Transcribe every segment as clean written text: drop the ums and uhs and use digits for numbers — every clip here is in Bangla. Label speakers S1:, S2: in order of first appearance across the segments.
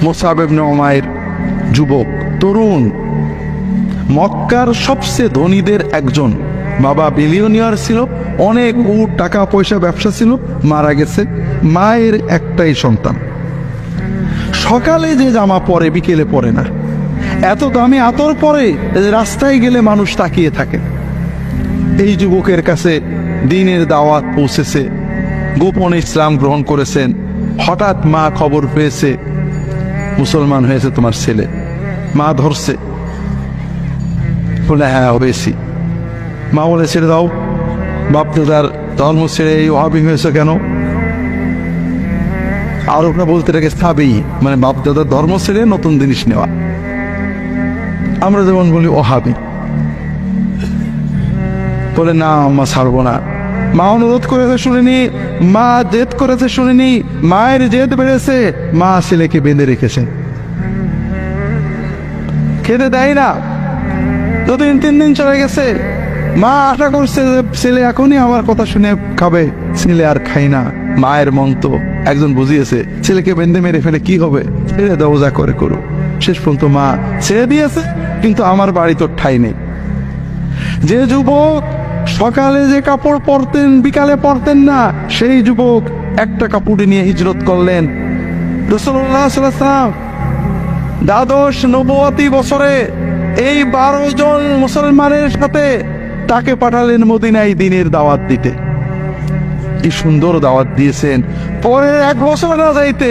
S1: মুসআব ইবনে উমাইর যুবক, তরুণ, মক্কার সবচেয়ে ধনীদের একজন, বাবা বিলিয়নিয়ার ছিল, অনেক উট টাকা পয়সা ব্যবসা ছিল, মারা গেছে, মায়ের একটাই সন্তান। সকালে যে জামা পরে বিকেলে পরে না, এত দামি আতর পরে রাস্তায় গেলে মানুষ তাকিয়ে থাকে। এই যুবকের কাছে দ্বীনের দাওয়াত পৌঁছেছে, গোপনে ইসলাম গ্রহণ করেছেন। হঠাৎ মা খবর পেয়েছে মুসলমান হয়েছে তোমার ছেলে। মা ধরছে, বলে হ্যাঁ হয়েছি। মা বলে ছেড়ে দাও, বাপ দাদার ধর্ম ছেড়ে এই ওয়াহাবি হয়েছে কেন? আর ওরা বলতে থাকে স্থাবেই, মানে বাপ দাদার ধর্ম ছেড়ে নতুন জিনিস নেওয়া। আমরা যেমন বলি ওহাবি। বলে না আম্মা ছাড়বো না। মা অনুরোধ করেছে শুনিনি, মা জেদ করেছে শুনিনি, মায়ের জেদ বেড়েছে, মা ছেলেকে বেঁধে রেখেছে, খেতে দেয় না। 2-3 দিন চলে গেছে, মা আশা করছে যে ছেলে এখনই আমার কথা শুনে খাবে, ছেলে আর খাই না। মায়ের মন তো একজন বুঝিয়েছে, ছেলেকে বেঁধে মেরে ফেলে কি হবে, ছেড়ে দাও যা করে করো। শেষ পর্যন্ত মা ছেড়ে দিয়েছে, কিন্তু আমার বাড়ি তো ঠাই নেই। যে যুবক সকালে যে কাপড় পরতেন বিকালে পরতেন না, সেই যুবক একটা কাপড় নিয়ে হিজরত করলেন। রাসূলুল্লাহ সাল্লাল্লাহু আলাইহি ওয়াসাল্লাম দ্বাদশ নবুয়তি বছরে এই 12 জন মুসলমানের সাথে তাকে পাঠালেন মদিনায় দ্বীনের দাওয়াত দিতে। কি সুন্দর দাওয়াত দিয়েছেন। পরে 1 বছর না যাইতে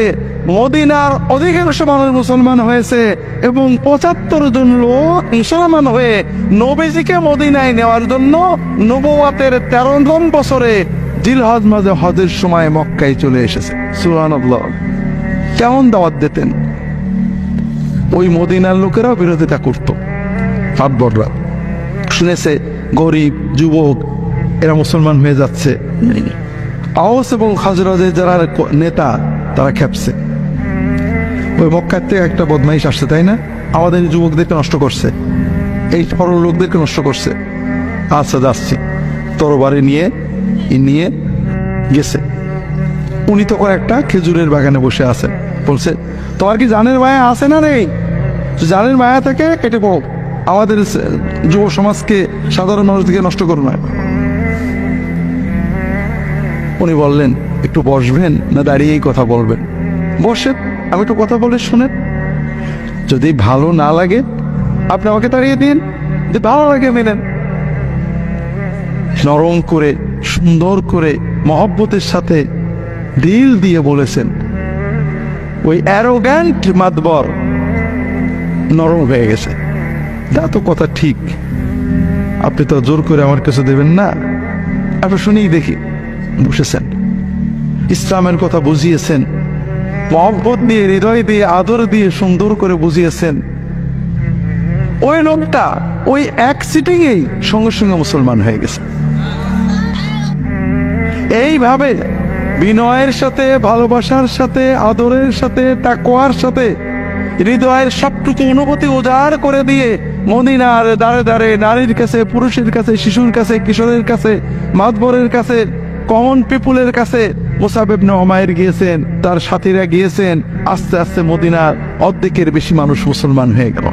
S1: মদিনার অধিকাংশ মানুষ মুসলমান হয়েছে এবং 75 জন লোক মুসলমান হয়ে নবীজিকে মদিনায় নেওয়ার জন্য নবুয়তের 13 বছরে জিলহজ মাসে হজের সময় মক্কায় চলে এসেছে। সুবহানাল্লাহ। কেমন দাওয়াত দিতেন! ওই মদিনার লোকেরাও বিরোধিতা করত। ফাটবররা শুনেছে গরিব যুবক এরা মুসলমান হয়ে যাচ্ছে। আওস এবং খাজরাজের যারা নেতা তারা খেপছে, ওই মক্কার থেকে একটা বদমাইশ আসছে, তাই না? আমাদের যুবকদেরকে নষ্ট করছে, এই সরল লোকদেরকে নষ্ট করছে। আচ্ছা যাচ্ছি, তরবারি নিয়ে গেছে। উনি তখন একটা খেজুরের বাগানে বসে আছেন। বলছে তোমার কি জানের মায়া আছে না নেই? জানের মায়া থেকে কেটে পড়ো, আমাদের যুব সমাজকে সাধারণ মানুষকে নষ্ট করো না। উনি বললেন একটু বসবেন না দাঁড়িয়েই কথা বলবেন? বসেন, আমি একটু কথা বলে শুনেন। যদি ভালো না লাগে আপনি আমাকে তাড়িয়ে দিন, যদি ভালো লাগে মেনেন। নরম করে সুন্দর করে মহব্বতের সাথে দিল দিয়ে বলেছেন। ওই অ্যারোগ্যান্ট মাতবর নরম হয়ে গেছে। তা তো কথা ঠিক, আপনি তো জোর করে আমার কাছে দেবেন না, আপনি শুনেই দেখি। বসেছেন, ইসলামের কথা বুঝিয়েছেন, মহব্বত দিয়ে হৃদয় দিয়ে আদর দিয়ে সুন্দর করে বুঝিয়েছেন। ওই লোকটা ওই এক সিটিংয়েই সঙ্গে সঙ্গে মুসলমান হয়ে গেছে। এইভাবে বিনয়ের সাথে, ভালোবাসার সাথে, আদরের সাথে, তাকওয়ার সাথে হৃদয়ের সবটুকু অনুভূতি উজাড় করে দিয়ে মদিনার দাঁড়ে দাঁড়ে নারীর কাছে, পুরুষের কাছে, শিশুর কাছে, কিশোরের কাছে, মাতবরের কাছে, কমন পিপুলের কাছে মুসআব ইবনে উমাইর গিয়েছেন, তার সাথীরা গিয়েছেন। আস্তে আস্তে মদিনার অর্ধেকের বেশি মানুষ মুসলমান হয়ে গেল।